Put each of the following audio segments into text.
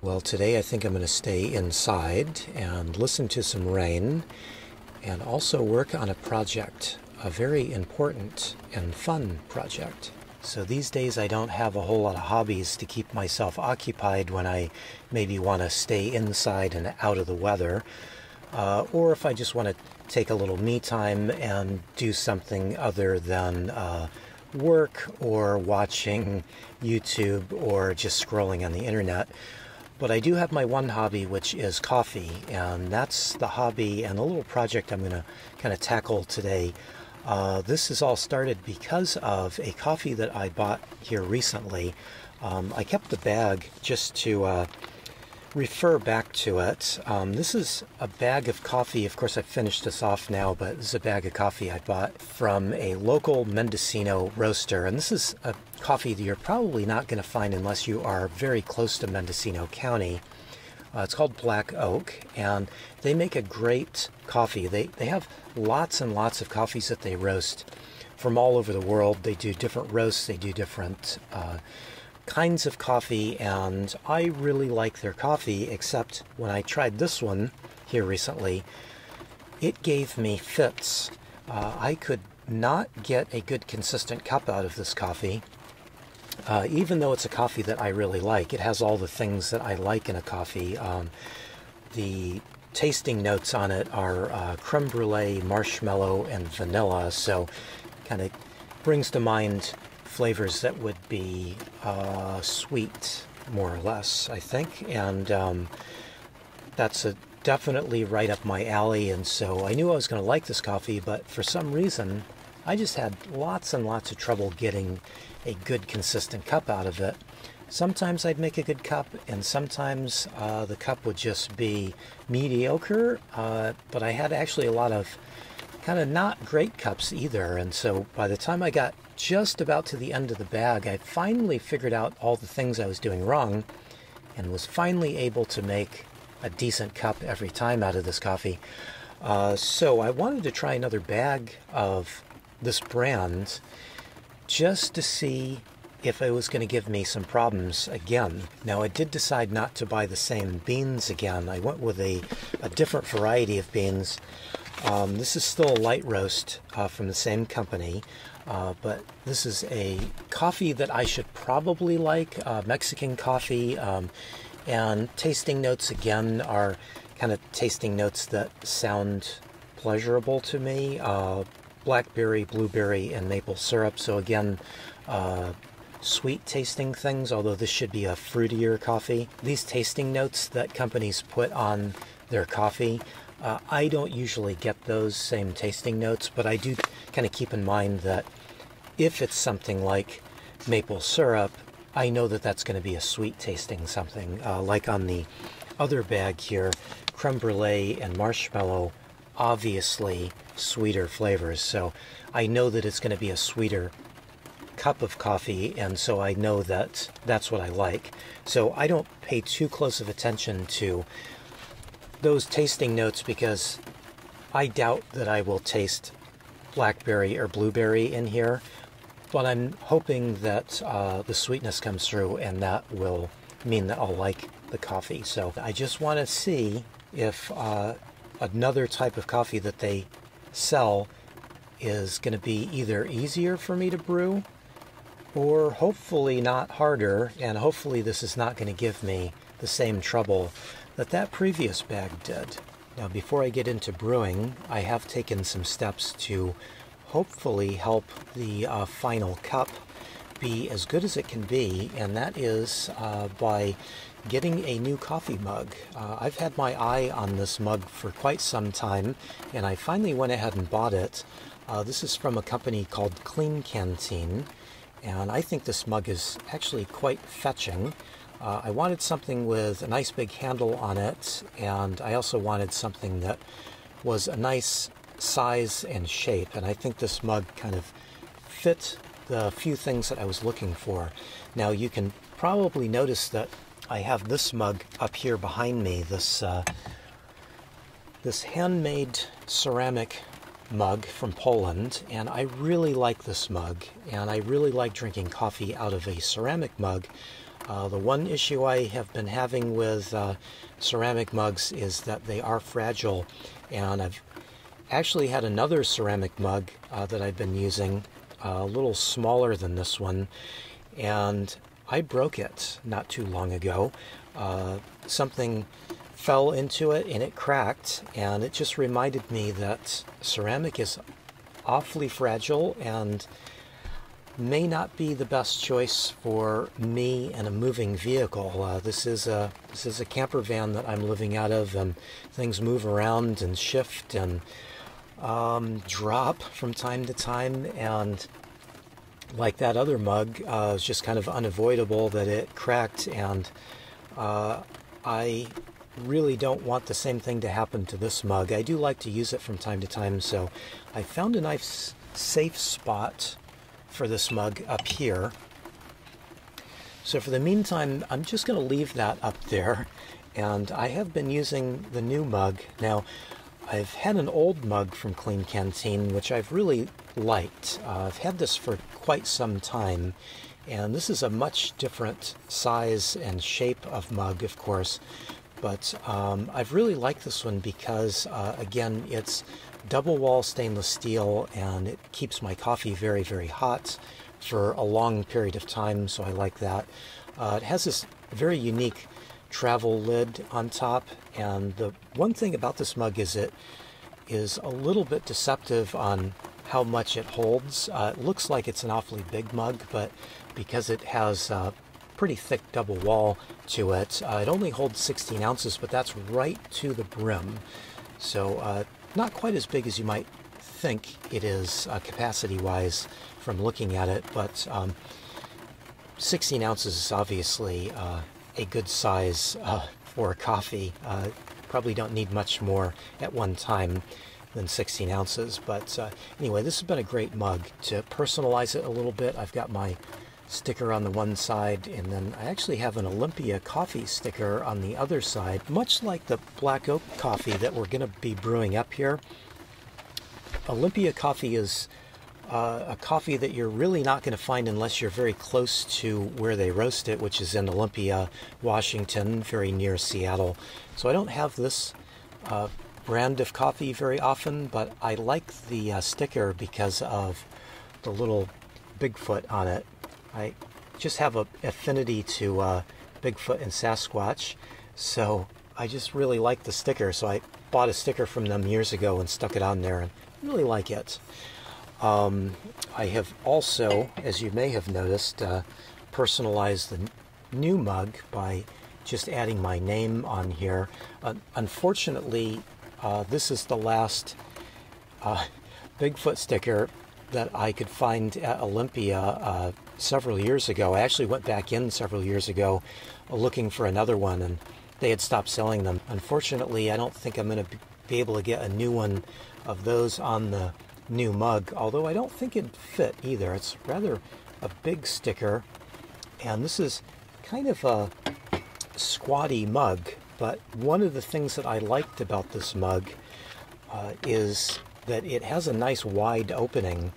Well, today I think I'm going to stay inside and listen to some rain and also work on a project, a very important and fun project. So these days I don't have a whole lot of hobbies to keep myself occupied when I maybe want to stay inside and out of the weather, or if I just want to take a little me time and do something other than work or watching YouTube or just scrolling on the internet. But I do have my one hobby, which is coffee, and that's the hobby and the little project I'm going to kind of tackle today. This is all started because of a coffee that I bought here recently. I kept the bag just to refer back to it. This is a bag of coffee. Of course, I finished this off now, but this is a bag of coffee I bought from a local Mendocino roaster. And this is a coffee that you're probably not going to find unless you are very close to Mendocino County. It's called Black Oak, and they make a great coffee. They have lots and lots of coffees that they roast from all over the world. They do different roasts. They do different kinds of coffee, and I really like their coffee, except when I tried this one here recently, it gave me fits. I could not get a good consistent cup out of this coffee, even though it's a coffee that I really like. It has all the things that I like in a coffee. The tasting notes on it are creme brulee, marshmallow, and vanilla, so kind of brings to mind flavors that would be sweet, more or less, I think, and that's definitely right up my alley. And so I knew I was going to like this coffee, but for some reason I just had lots and lots of trouble getting a good consistent cup out of it. Sometimes I'd make a good cup, and sometimes the cup would just be mediocre, but I had actually a lot of kind of not great cups either. And so by the time I got just about to the end of the bag, I finally figured out all the things I was doing wrong and was finally able to make a decent cup every time out of this coffee. So I wanted to try another bag of this brand just to see if it was going to give me some problems again. Now, I did decide not to buy the same beans again. I went with a different variety of beans. This is still a light roast from the same company, but this is a coffee that I should probably like, Mexican coffee, and tasting notes again are kind of tasting notes that sound pleasurable to me. Blackberry, blueberry, and maple syrup, so again, sweet tasting things, although this should be a fruitier coffee. These tasting notes that companies put on their coffee, I don't usually get those same tasting notes, but I do kind of keep in mind that if it's something like maple syrup, I know that that's going to be a sweet tasting something. Like on the other bag here, creme brulee and marshmallow, obviously sweeter flavors, so I know that it's going to be a sweeter cup of coffee, and so I know that that's what I like. So I don't pay too close of attention to those tasting notes because I doubt that I will taste blackberry or blueberry in here, but I'm hoping that the sweetness comes through, and that will mean that I'll like the coffee. So I just want to see if another type of coffee that they sell is going to be either easier for me to brew or hopefully not harder, and hopefully this is not going to give me the same trouble that previous bag did. Now, before I get into brewing, I have taken some steps to hopefully help the final cup be as good as it can be, and that is by getting a new coffee mug. I've had my eye on this mug for quite some time, and I finally went ahead and bought it. This is from a company called Clean Canteen, and I think this mug is actually quite fetching. I wanted something with a nice big handle on it, and I also wanted something that was a nice size and shape, and I think this mug kind of fit the few things that I was looking for. Now, you can probably notice that I have this mug up here behind me, this handmade ceramic mug from Poland, and I really like this mug, and I really like drinking coffee out of a ceramic mug. The one issue I have been having with ceramic mugs is that they are fragile, and I've actually had another ceramic mug that I've been using, a little smaller than this one, and I broke it not too long ago. Something fell into it and it cracked, and it just reminded me that ceramic is awfully fragile and may not be the best choice for me in a moving vehicle. This is a camper van that I'm living out of, and things move around and shift and drop from time to time, and like that other mug, it's just kind of unavoidable that it cracked, and I really don't want the same thing to happen to this mug. I do like to use it from time to time, so I found a nice safe spot for this mug up here. So for the meantime, I'm just going to leave that up there, and I have been using the new mug. Now, I've had an old mug from Clean Canteen, which I've really liked. I've had this for quite some time, and this is a much different size and shape of mug, of course, but I've really liked this one because, again, it's double wall stainless steel, and it keeps my coffee very, very hot for a long period of time, so I like that. It has this very unique travel lid on top, and the one thing about this mug is it is a little bit deceptive on how much it holds. It looks like it's an awfully big mug, but because it has a pretty thick double wall to it, it only holds 16 ounces, but that's right to the brim. So not quite as big as you might think it is capacity-wise from looking at it, but 16 ounces is obviously a good size for a coffee. Probably don't need much more at one time than 16 ounces. But anyway, this has been a great mug. To personalize it a little bit, I've got my sticker on the one side, and then I actually have an Olympia coffee sticker on the other side, much like the black oak coffee that we're going to be brewing up here. Olympia coffee is a coffee that you're really not going to find unless you're very close to where they roast it, which is in Olympia, Washington, very near Seattle. So I don't have this brand of coffee very often, but I like the sticker because of the little Bigfoot on it. I just have an affinity to Bigfoot and Sasquatch, so I just really like the sticker. So I bought a sticker from them years ago and stuck it on there, and really like it. I have also, as you may have noticed, personalized the new mug by just adding my name on here. Unfortunately, this is the last Bigfoot sticker that I could find at Olympia several years ago. I actually went back in several years ago looking for another one, and they had stopped selling them. Unfortunately, I don't think I'm going to be able to get a new one of those on the new mug, although I don't think it'd fit either. It's rather a big sticker, and this is kind of a squatty mug, but one of the things that I liked about this mug is that it has a nice wide opening.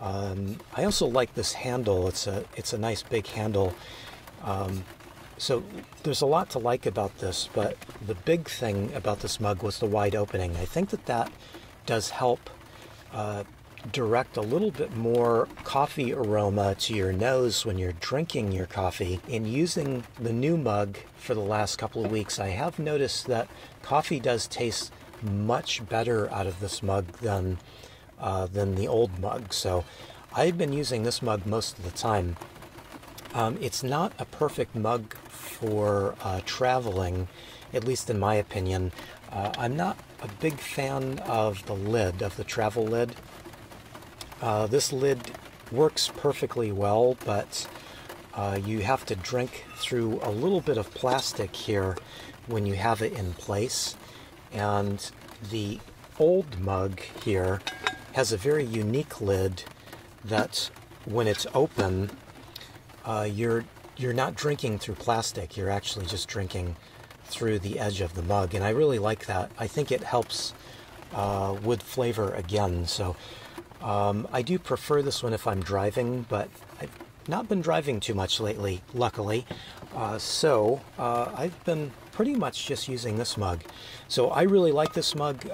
I also like this handle. It's a nice big handle. So there's a lot to like about this, but the big thing about this mug was the wide opening. I think that does help direct a little bit more coffee aroma to your nose when you're drinking your coffee. In using the new mug for the last couple of weeks, I have noticed that coffee does taste much better out of this mug than the old mug. So I've been using this mug most of the time. It's not a perfect mug for traveling, at least in my opinion. I'm not a big fan of the lid, of the travel lid. This lid works perfectly well, but you have to drink through a little bit of plastic here when you have it in place. And the old mug here has a very unique lid that when it's open, you're not drinking through plastic. You're actually just drinking through the edge of the mug, and I really like that. I think it helps with flavor again. So I do prefer this one if I'm driving, but not been driving too much lately, luckily. So I've been pretty much just using this mug. So I really like this mug.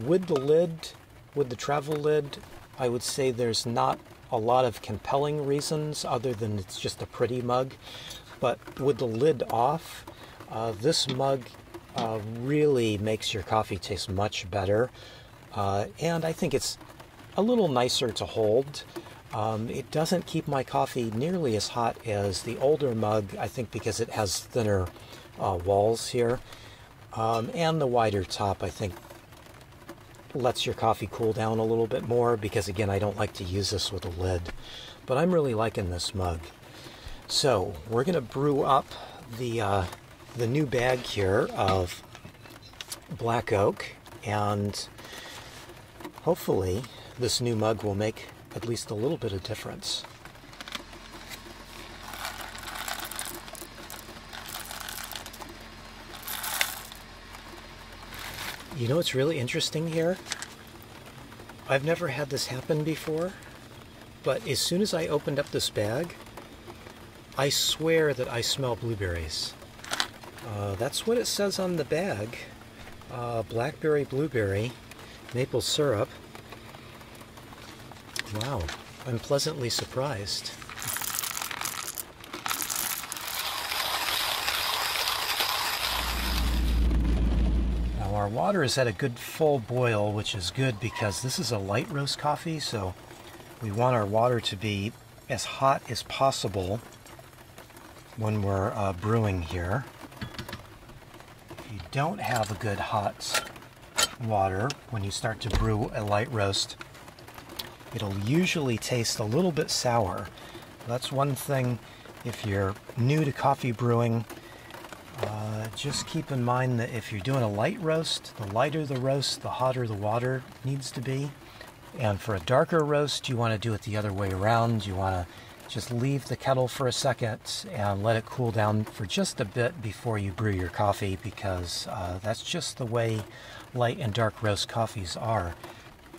With the lid, with the travel lid, I would say there's not a lot of compelling reasons other than it's just a pretty mug. But with the lid off, this mug really makes your coffee taste much better. And I think it's a little nicer to hold. It doesn't keep my coffee nearly as hot as the older mug, I think because it has thinner walls here. And the wider top, I think, lets your coffee cool down a little bit more because, again, I don't like to use this with a lid. But I'm really liking this mug. So we're going to brew up the new bag here of black oak, and hopefully this new mug will make at least a little bit of difference. You know what's really interesting here? I've never had this happen before, but as soon as I opened up this bag, I swear that I smell blueberries. That's what it says on the bag. Blackberry, blueberry, maple syrup. Wow, I'm pleasantly surprised. Now our water is at a good full boil, which is good because this is a light roast coffee, so we want our water to be as hot as possible when we're brewing here. If you don't have a good hot water when you start to brew a light roast, it'll usually taste a little bit sour. That's one thing if you're new to coffee brewing. Just keep in mind that if you're doing a light roast, the lighter the roast, the hotter the water needs to be. And for a darker roast, you want to do it the other way around. You want to just leave the kettle for a second and let it cool down for just a bit before you brew your coffee, because that's just the way light and dark roast coffees are.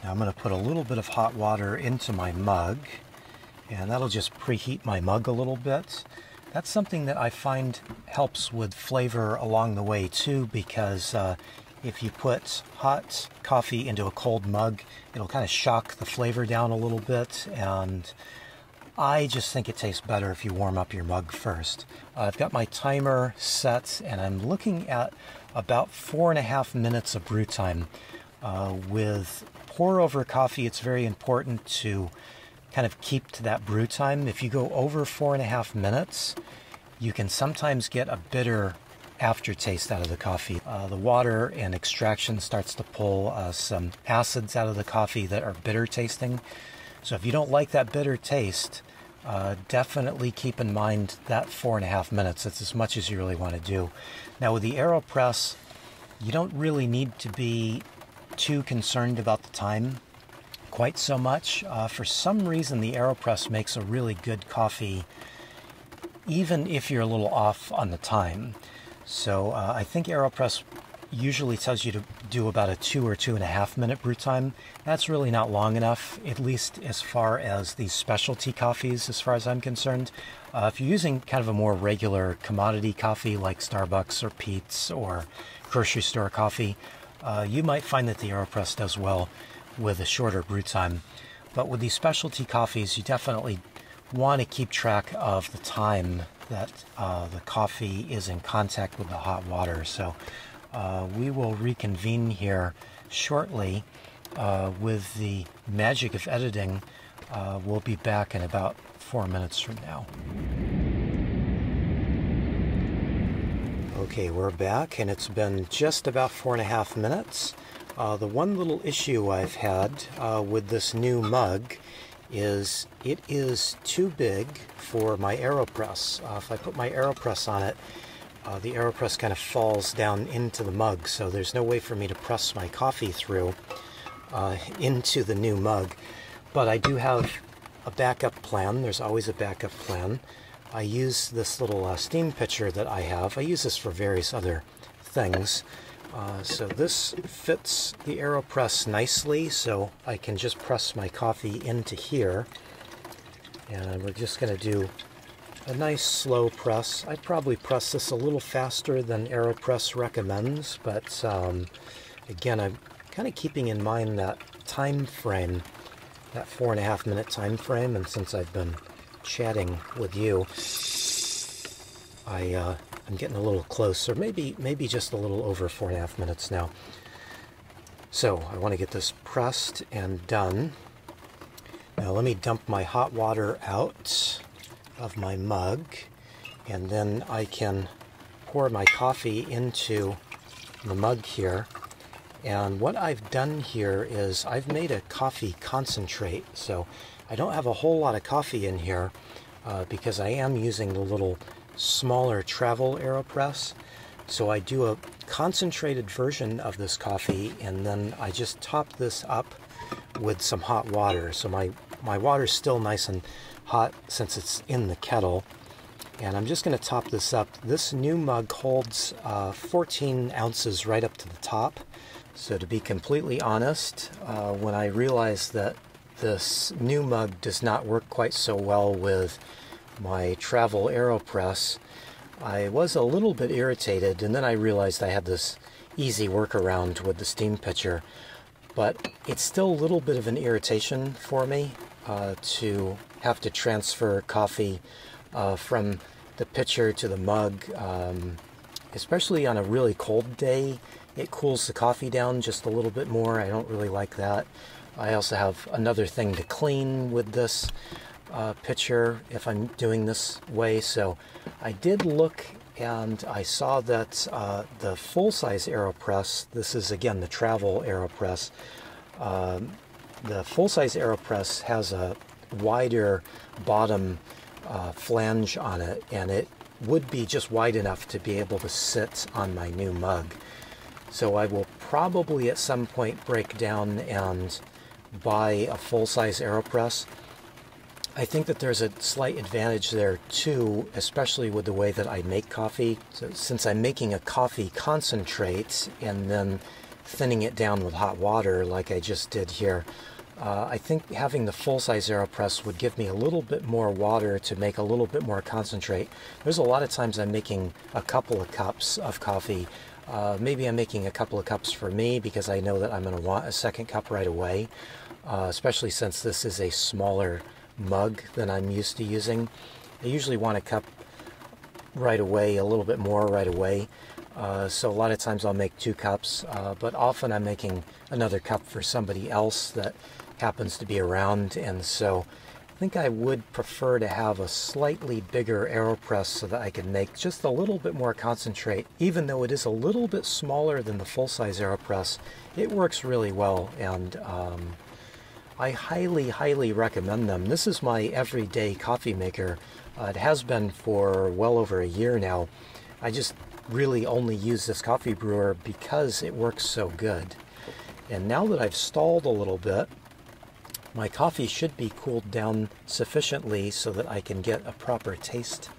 Now I'm going to put a little bit of hot water into my mug, and that'll just preheat my mug a little bit. That's something that I find helps with flavor along the way too, because if you put hot coffee into a cold mug, it'll kind of shock the flavor down a little bit, and I just think it tastes better if you warm up your mug first. I've got my timer set, and I'm looking at about 4.5 minutes of brew time. With pour-over coffee, it's very important to kind of keep to that brew time. If you go over 4.5 minutes, you can sometimes get a bitter aftertaste out of the coffee. The water and extraction starts to pull some acids out of the coffee that are bitter tasting. So if you don't like that bitter taste, definitely keep in mind that 4.5 minutes. That's as much as you really want to do. Now with the AeroPress, you don't really need to be too concerned about the time quite so much. For some reason, the AeroPress makes a really good coffee, even if you're a little off on the time. So I think AeroPress usually tells you to do about a 2 or 2.5 minute brew time. That's really not long enough, at least as far as these specialty coffees, as far as I'm concerned. If you're using kind of a more regular commodity coffee like Starbucks or Peet's or grocery store coffee, you might find that the AeroPress does well with a shorter brew time. But with these specialty coffees, you definitely want to keep track of the time that the coffee is in contact with the hot water. So we will reconvene here shortly with the magic of editing. We'll be back in about 4 minutes from now. Okay, we're back, and it's been just about 4.5 minutes. The one little issue I've had with this new mug is it is too big for my AeroPress. If I put my AeroPress on it, the AeroPress kind of falls down into the mug, so there's no way for me to press my coffee through into the new mug. But I do have a backup plan. There's always a backup plan. I use this little steam pitcher that I have. I use this for various other things. So this fits the AeroPress nicely, so I can just press my coffee into here. And we're just going to do a nice slow press. I'd probably press this a little faster than AeroPress recommends, but again, I'm kind of keeping in mind that time frame, that 4.5 minute time frame, and since I've been chatting with you, I'm getting a little closer, maybe just a little over 4.5 minutes now. So I want to get this pressed and done. Now let me dump my hot water out of my mug, and then I can pour my coffee into the mug here. And what I've done here is I've made a coffee concentrate. So I don't have a whole lot of coffee in here because I am using the little smaller travel AeroPress. So I do a concentrated version of this coffee, and then I just top this up with some hot water. So my water's still nice and hot since it's in the kettle. And I'm just going to top this up. This new mug holds 14 ounces right up to the top. So to be completely honest, when I realized that this new mug does not work quite so well with my travel AeroPress, I was a little bit irritated, and then I realized I had this easy workaround with the steam pitcher. But it's still a little bit of an irritation for me to have to transfer coffee from the pitcher to the mug, especially on a really cold day. It cools the coffee down just a little bit more. I don't really like that. I also have another thing to clean with this pitcher if I'm doing this way. So I did look, and I saw that the full-size AeroPress, this is again the travel AeroPress, the full-size AeroPress has a wider bottom flange on it, and it would be just wide enough to be able to sit on my new mug. So I will probably at some point break down and buy a full-size AeroPress. I think that there's a slight advantage there too, especially with the way that I make coffee. So since I'm making a coffee concentrate and then thinning it down with hot water like I just did here, I think having the full-size AeroPress would give me a little bit more water to make a little bit more concentrate. There's a lot of times I'm making a couple of cups of coffee. Maybe I'm making a couple of cups for me because I know that I'm going to want a second cup right away, especially since this is a smaller mug than I'm used to using. I usually want a cup right away, a little bit more right away. So a lot of times I'll make 2 cups, but often I'm making another cup for somebody else that happens to be around, and so I think I would prefer to have a slightly bigger AeroPress so that I can make just a little bit more concentrate. Even though it is a little bit smaller than the full-size AeroPress, it works really well, and I highly recommend them. This is my everyday coffee maker. It has been for well over a year now. I just really only use this coffee brewer because it works so good. And now that I've stalled a little bit, my coffee should be cooled down sufficiently so that I can get a proper taste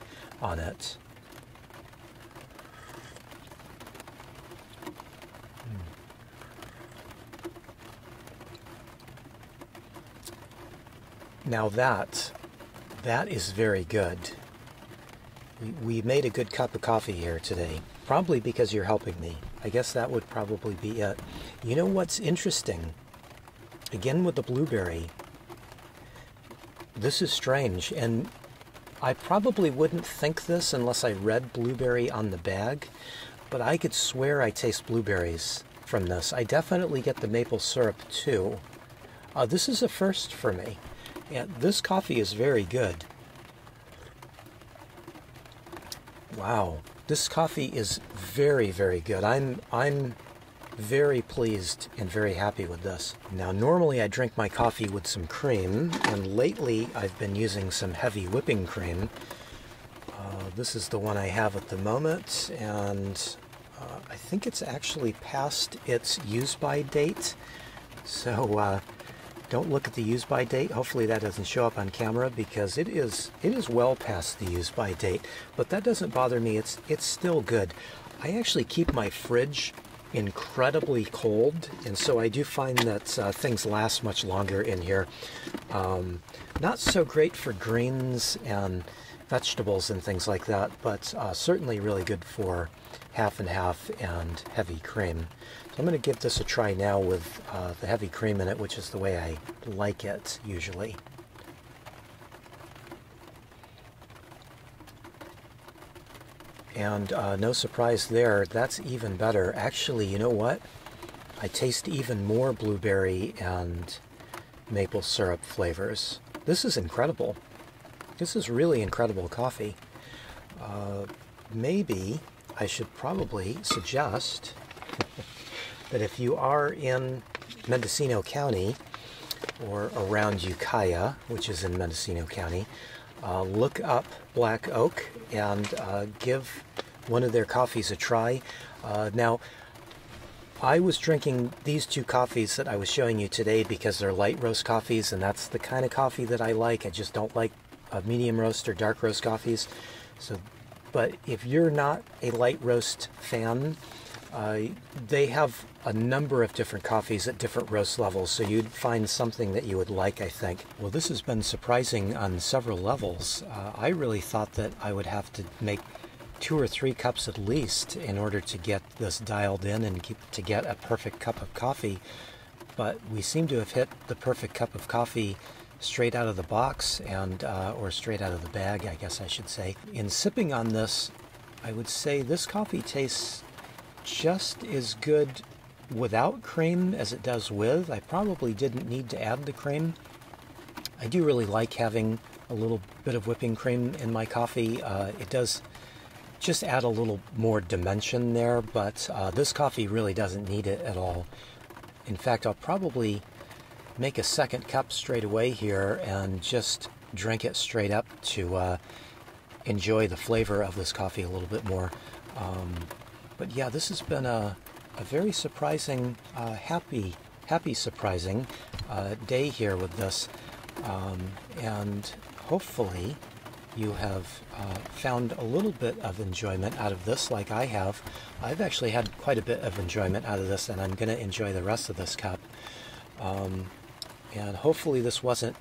on it. Now that is very good. We made a good cup of coffee here today, probably because you're helping me. I guess that would probably be it. You know what's interesting? Again with the blueberry, this is strange, and I probably wouldn't think this unless I read blueberry on the bag, but I could swear I taste blueberries from this. I definitely get the maple syrup too. This is a first for me. And this coffee is very good. Wow, this coffee is very good. I'm very pleased and very happy with this. Now normally I drink my coffee with some cream, and lately I've been using some heavy whipping cream. This is the one I have at the moment, and I think it's actually past its use-by date. So don't look at the use-by date. Hopefully that doesn't show up on camera because it is well past the use-by date. But that doesn't bother me. It's still good. I actually keep my fridge incredibly cold, and so I do find that things last much longer in here. Not so great for greens and vegetables and things like that, but certainly really good for half and half and heavy cream. So I'm going to give this a try now with the heavy cream in it, which is the way I like it usually. And no surprise there, that's even better. Actually, you know what? I taste even more blueberry and maple syrup flavors. This is incredible. This is really incredible coffee. Maybe I should probably suggest that if you are in Mendocino County or around Ukiah, which is in Mendocino County, look up Black Oak and give one of their coffees a try. Now, I was drinking these two coffees that I was showing you today because they're light roast coffees, and that's the kind of coffee that I like. I just don't like medium roast or dark roast coffees. But if you're not a light roast fan, they have a number of different coffees at different roast levels, so you'd find something that you would like, I think. Well, this has been surprising on several levels. I really thought that I would have to make 2 or 3 cups at least in order to get this dialed in and to get a perfect cup of coffee, but we seem to have hit the perfect cup of coffee straight out of the box, and or straight out of the bag, I guess I should say. In sipping on this, I would say this coffee tastes just as good without cream as it does with. I probably didn't need to add the cream. I do really like having a little bit of whipping cream in my coffee. It does just add a little more dimension there, but this coffee really doesn't need it at all. In fact, I'll probably make a second cup straight away here and just drink it straight up to enjoy the flavor of this coffee a little bit more. But yeah, this has been a very surprising, happy surprising day here with this, and hopefully you have found a little bit of enjoyment out of this like I have. I've actually had quite a bit of enjoyment out of this, and I'm going to enjoy the rest of this cup. And hopefully this wasn't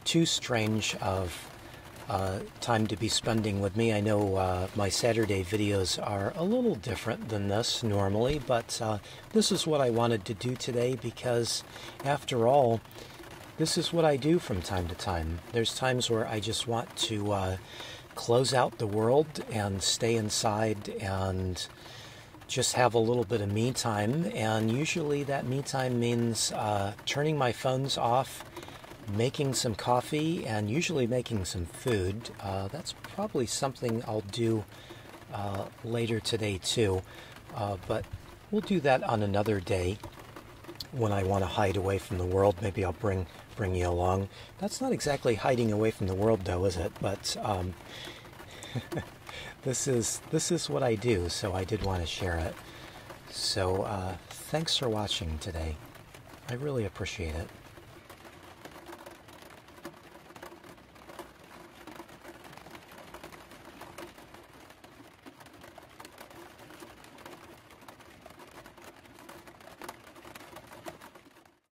too strange of time to be spending with me. I know my Saturday videos are a little different than this normally, but this is what I wanted to do today because, after all, this is what I do from time to time. There's times where I just want to close out the world and stay inside and just have a little bit of me time, and usually that me time means turning my phones off, making some coffee, and usually making some food. That's probably something I'll do later today too, but we'll do that on another day when I want to hide away from the world. Maybe I'll bring you along. That's not exactly hiding away from the world though, is it? But this is what I do, so I did want to share it. So thanks for watching today. I really appreciate it.